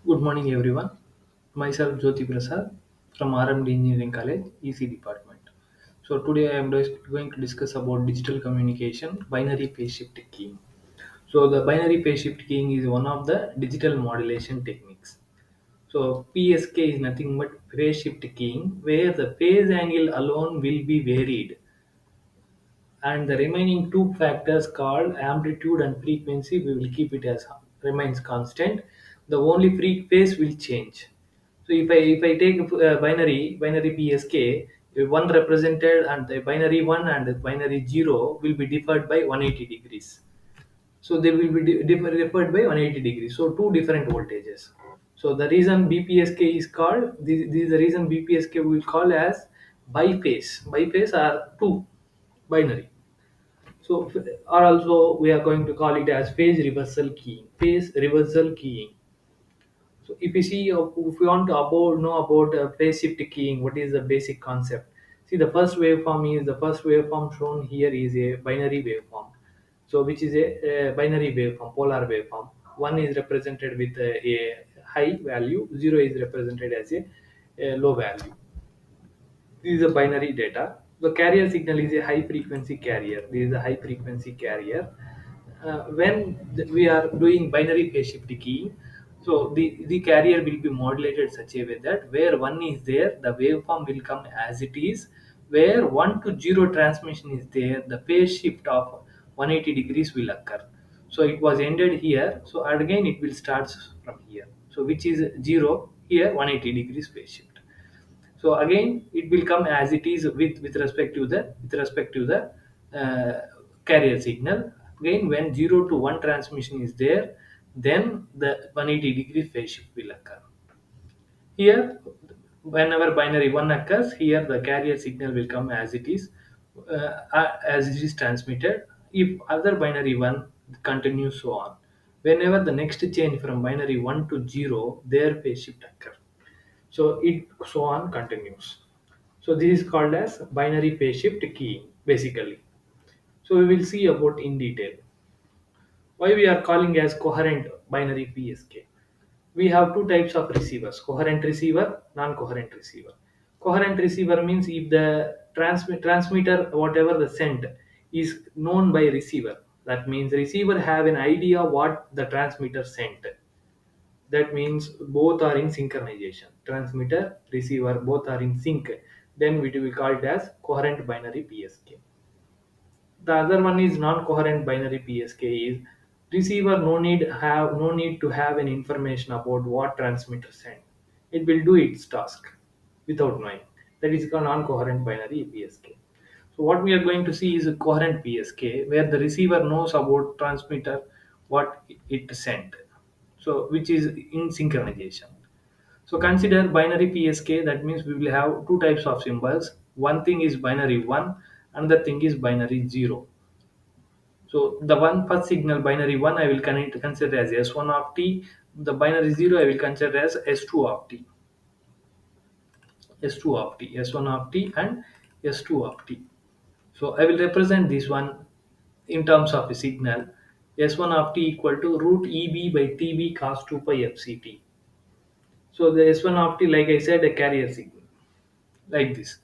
Good morning, everyone. Myself Jyoti Prasad from RMD Engineering College, EC Department. So today I am going to discuss about digital communication, binary phase shift keying. So the binary phase shift keying is one of the digital modulation techniques. So PSK is nothing but phase shift keying, where the phase angle alone will be varied and the remaining two factors called amplitude and frequency we will keep it as remains constant. The only free phase will change. So if I take binary PSK, one represented and the binary 1 and the binary 0 will be differed by 180 degrees. So they will be differed by 180 degrees, so two different voltages. So the reason BPSK is called, this is the reason BPSK we will call as biphase are two binary. So, or also we are going to call it as phase reversal keying. Phase reversal keying. So, if you see, if you want to know about phase shift keying, what is the basic concept? See, the first waveform shown here is a binary waveform. So, which is a binary waveform, polar waveform. One is represented with a high value, zero is represented as a low value. This is a binary data. The carrier signal is a high frequency carrier. This is a high frequency carrier. We are doing binary phase shift keying, so the carrier will be modulated such a way that where one is there, the waveform will come as it is. Where 1 to 0 transmission is there, the phase shift of 180 degrees will occur. So it was ended here. So again it will start from here. So which is 0 here, 180 degrees phase shift. So again it will come as it is with respect to the uh, carrier signal. Again when 0 to 1 transmission is there, then the 180 degree phase shift will occur. Here, whenever binary 1 occurs, here the carrier signal will come as it is transmitted. If other binary 1 continues, so on. Whenever the next change from binary 1 to 0, their phase shift occur. So it so on continues. So this is called as binary phase shift keying basically. So we will see about in detail why we are calling as coherent binary PSK. We have two types of receivers: coherent receiver, non-coherent receiver. Coherent receiver means if the transmitter whatever the sent is known by receiver, that means receiver have an idea what the transmitter sent. That means both are in synchronization, transmitter receiver both are in sync, then we will call it as coherent binary PSK. The other one is non-coherent binary PSK is receiver no need to have an information about what transmitter sent. It will do its task without knowing. That is called non-coherent binary PSK. So what we are going to see is a coherent PSK where the receiver knows about transmitter what it sent. So which is in synchronization. So consider binary PSK, that means we will have two types of symbols. One thing is binary 1, another thing is binary 0. So the one first signal binary 1 I will consider as S1 of t, the binary 0 I will consider as S2 of t, S2 of t, S1 of t and S2 of t. So I will represent this one in terms of a signal. S1 of t equal to root EB by TB cos 2 pi FCT. So the S1 of t, like I said, a carrier signal like this.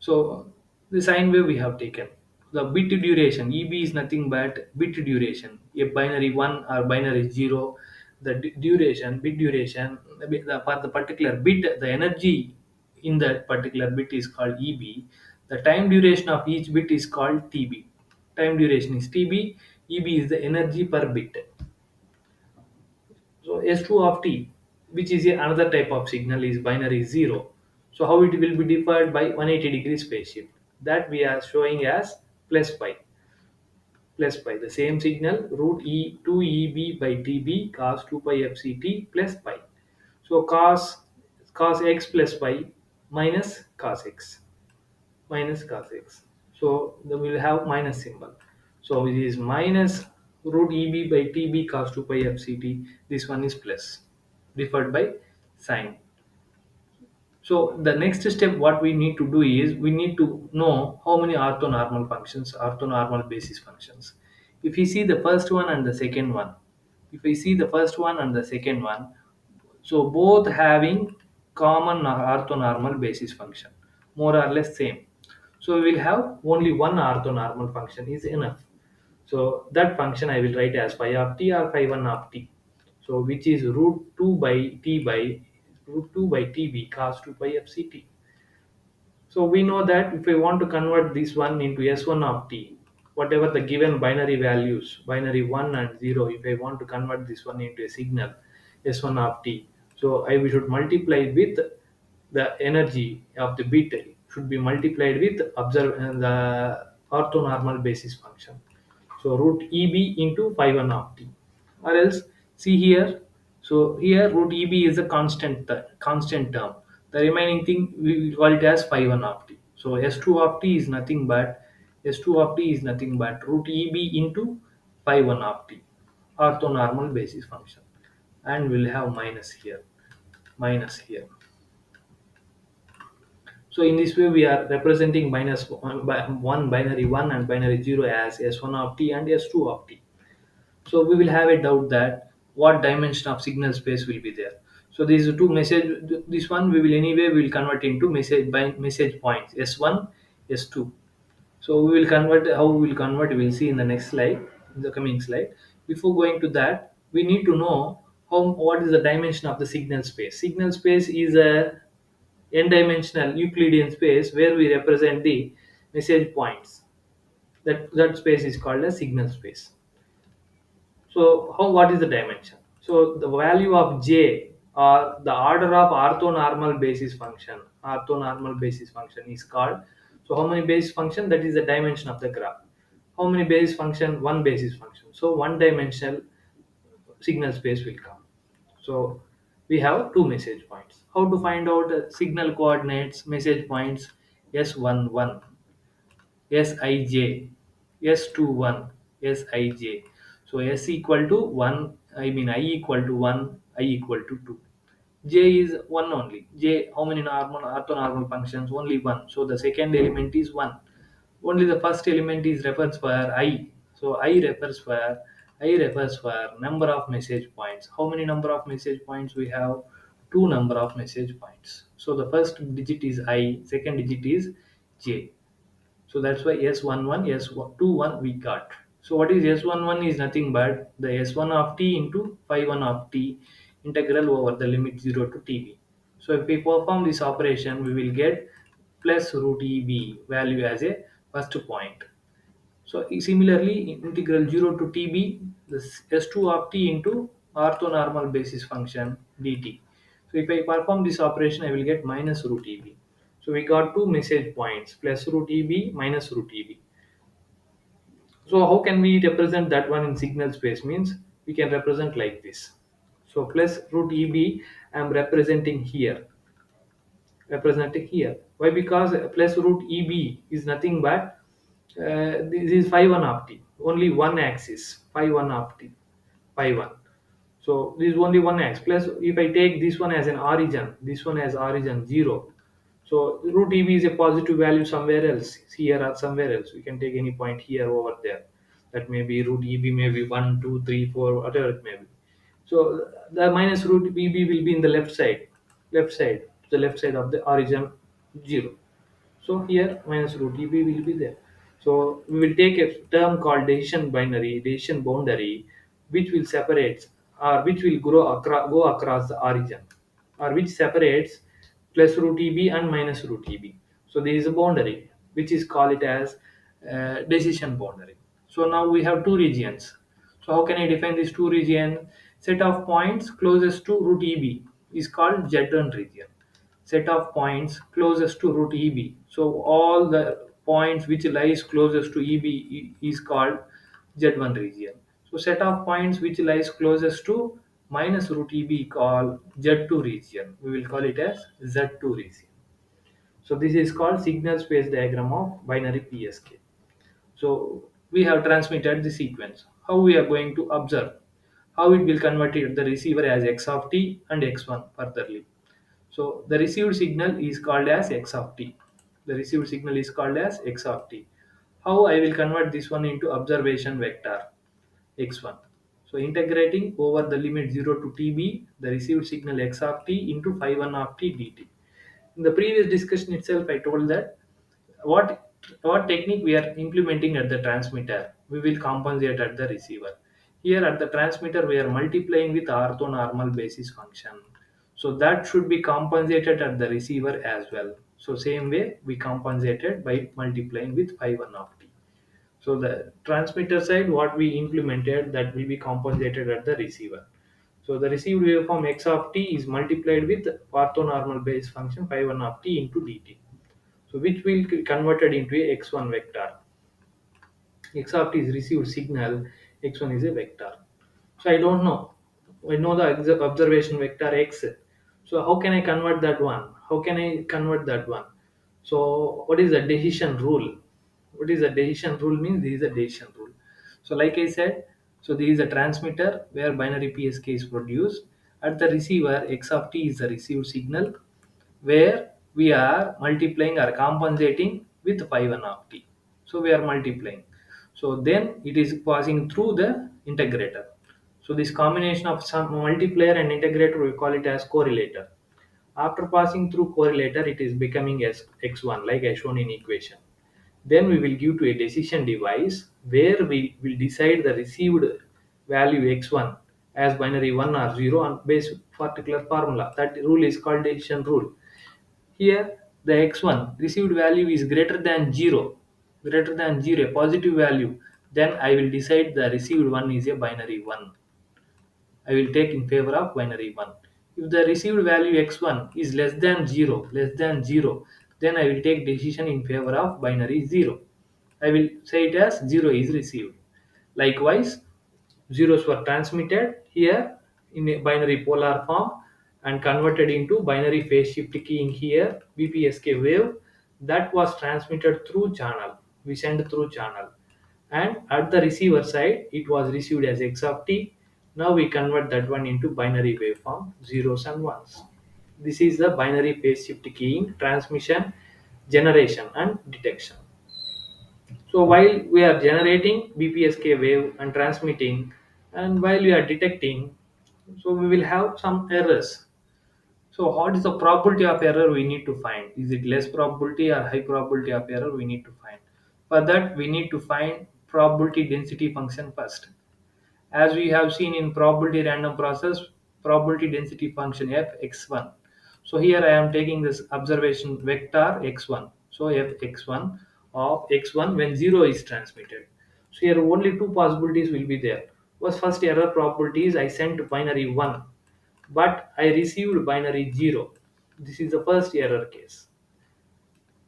So the sine wave we have taken. The bit duration EB is nothing but bit duration. A binary 1 or binary 0, the duration, bit duration, for the particular bit, the energy in that particular bit is called EB. The time duration of each bit is called TB. Time duration is TB. EB is the energy per bit. So S2 of t, which is another type of signal, is binary 0. So how it will be differed by 180 degrees phase shift. That we are showing as plus pi. Plus pi. The same signal root E 2 EB by TB cos 2 pi FCT plus pi. So cos x plus pi minus cos x. Minus cos x. So then we will have minus symbol. So it is minus root EB by TB cos 2 pi FCT. This one is plus, differed by sine. So the next step what we need to do is we need to know how many orthonormal functions, orthonormal basis functions. If we see the first one and the second one, if we see the first one and the second one, So both having common orthonormal basis function, more or less same. So we will have only one orthonormal function is enough. So that function I will write as phi of t or phi 1 of t. So which is root 2 by t by root 2 by tb cos 2 pi f ct. So we know that if I want to convert this one into S1 of t, whatever the given binary values, binary 1 and 0, if I want to convert this one into a signal S1 of t, so I should multiply with the energy of the bit should be multiplied with the orthonormal basis function. So root EB into phi 1 of t. Or else, see here, so here root EB is a constant term. The remaining thing we will call it as phi 1 of t. So S2 of t is nothing but root EB into phi 1 of t, orthonormal basis function. And we'll have minus here. So in this way, we are representing minus one binary 1 and binary 0 as S1 of t and S2 of t. So we will have a doubt that what dimension of signal space will be there. So these two message, this one we will anyway will convert into message by message points S1, S2. So we will convert, how we will convert we will see in the next slide, in the coming slide. Before going to that, we need to know how what is the dimension of the signal space. Signal space is a n-dimensional Euclidean space where we represent the message points. That space is called a signal space. So how what is the dimension? So the value of j or the order of orthonormal basis function. Orthonormal basis function is called. So how many basis function? That is the dimension of the graph. How many basis function? One basis function. So one dimensional signal space will come. So we have two message points. How to find out signal coordinates, message points? S11, Sij, S21, Sij. So S equal to 1, I mean I equal to 1, I equal to 2. J is 1 only. J, how many normal orthonormal functions? Only 1. So the second element is 1. Only the first element is refers for I. So I refers for number of message points. How many number of message points we have? Two number of message points. So the first digit is I, second digit is J. So that's why S11, S21 we got. So what is S11 is nothing but the S1 of t into phi 1 of t integral over the limit 0 to tb. So if we perform this operation, we will get plus root EB value as a first point. So similarly, integral 0 to tb, this S2 of t into orthonormal basis function dt. So if I perform this operation, I will get minus root EB. So we got two message points, plus root EB, minus root EB. So how can we represent that one in signal space? Means we can represent like this. So plus root EB, I am representing here. Why? Because plus root EB is nothing but this is phi 1 of t, only one axis, phi 1 of t, phi 1. So this is only one axis. Plus if I take this one as an origin, this one as origin 0. So root EB is a positive value somewhere else, here or somewhere else. We can take any point here over there. That may be root EB may be 1, 2, 3, 4, whatever it may be. So the minus root EB will be in the to the left side of the origin 0. So here minus root EB will be there. So we will take a term called decision boundary, which will separate or which will go across the origin, or which separates plus root EB and minus root EB. So there is a boundary which is called it as decision boundary. So now we have two regions. So how can I define these two regions? Set of points closest to root EB is called Z1 region. Set of points closest to root EB. So all the points which lies closest to EB is called Z1 region. So set of points which lies closest to minus root EB called Z2 region. We will call it as Z2 region. So this is called signal space diagram of binary PSK. So we have transmitted the sequence. How we are going to observe? How it will convert it the receiver as x of t and x1 furtherly. So the received signal is called as x of t. The received signal is called as x of t. How I will convert this one into observation vector x1. So integrating over the limit 0 to TB, the received signal x of t into phi 1 of t dt. In the previous discussion itself, I told that what what technique we are implementing at the transmitter, we will compensate at the receiver. Here at the transmitter, we are multiplying with orthonormal basis function. So that should be compensated at the receiver as well. So same way we compensated by multiplying with phi 1 of t. So the transmitter side, what we implemented, that will be compensated at the receiver. So the received waveform x of t is multiplied with orthonormal base function phi 1 of t into dt. So which will be converted into a x1 vector. X of t is received signal, x1 is a vector. So I don't know. I know the observation vector x. So how can I convert that one? How can I convert that one? So what is the decision rule? What is the decision rule means? This is a decision rule. So like I said, so this is a transmitter where binary PSK is produced. At the receiver, x of t is the received signal where we are multiplying or compensating with phi 1 of t. So we are multiplying. So then it is passing through the integrator. So this combination of some multiplier and integrator, we call it as correlator. After passing through correlator, it is becoming as x1 like as shown in equation. Then we will give to a decision device where we will decide the received value x1 as binary 1 or 0 on base particular formula. That rule is called decision rule. Here, the x1 received value is greater than 0, a positive value. Then I will decide the received one is a binary 1. I will take in favor of binary 1. If the received value x1 is less than 0, then I will take decision in favor of binary 0. I will say it as 0 is received. Likewise, zeros were transmitted here in a binary polar form and converted into binary phase shift keying here BPSK wave that was transmitted through channel. We send through channel, and at the receiver side it was received as x of t. Now we convert that one into binary waveform zeros and ones. This is the binary phase shift keying, transmission, generation, and detection. So while we are generating BPSK wave and transmitting, and while we are detecting, so we will have some errors. So what is the probability of error we need to find? Is it less probability or high probability of error we need to find? For that we need to find probability density function first. As we have seen in probability random process, probability density function fx1. So here I am taking this observation vector x1. So fx1 of x1 when 0 is transmitted. So here only two possibilities will be there. Was first error probability is I sent binary 1, but I received binary 0. This is the first error case.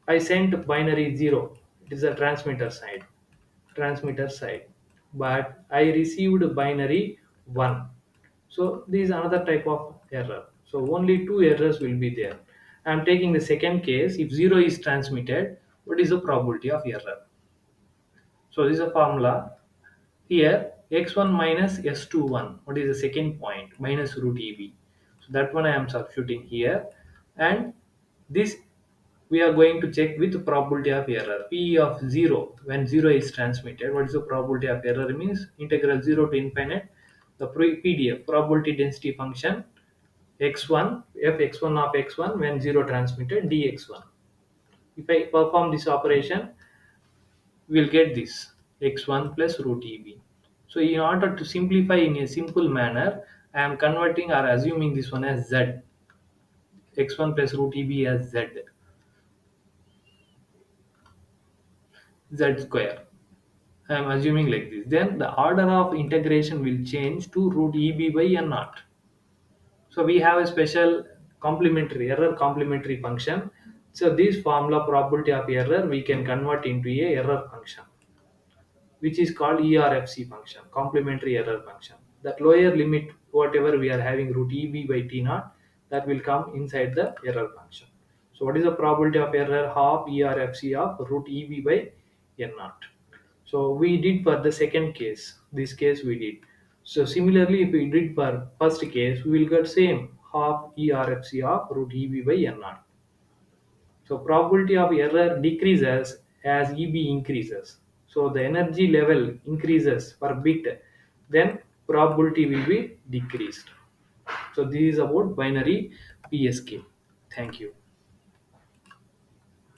I sent binary 0. It is a transmitter side, but I received binary 1. So this is another type of error. So only two errors will be there. I am taking the second case. If 0 is transmitted, what is the probability of error? So this is a formula. Here x1 minus s21, what is the second point, minus root eb. So that one I am substituting here, and this we are going to check with probability of error p of 0 when 0 is transmitted. What is the probability of error? Means integral 0 to infinite the pdf probability density function x1 fx1 of x1 when 0 transmitted dx1. If I perform this operation, we will get this x1 plus root eb. So in order to simplify in a simple manner, I am converting or assuming this one as z, x1 plus root eb as z square. I am assuming like this. Then the order of integration will change to root eb by n naught. So we have a special complementary error complementary function. So this formula probability of error we can convert into a error function, which is called ERFC function, complementary error function. That lower limit, whatever we are having root EB by T naught, that will come inside the error function. So what is the probability of error? Half ERFC of root EB by N naught. So we did for the second case. This case we did. So similarly, if we did for first case, we will get same half ERFC of root EB by N naught. So probability of error decreases as EB increases. So the energy level increases per bit. Then probability will be decreased. So this is about binary PSK. Thank you.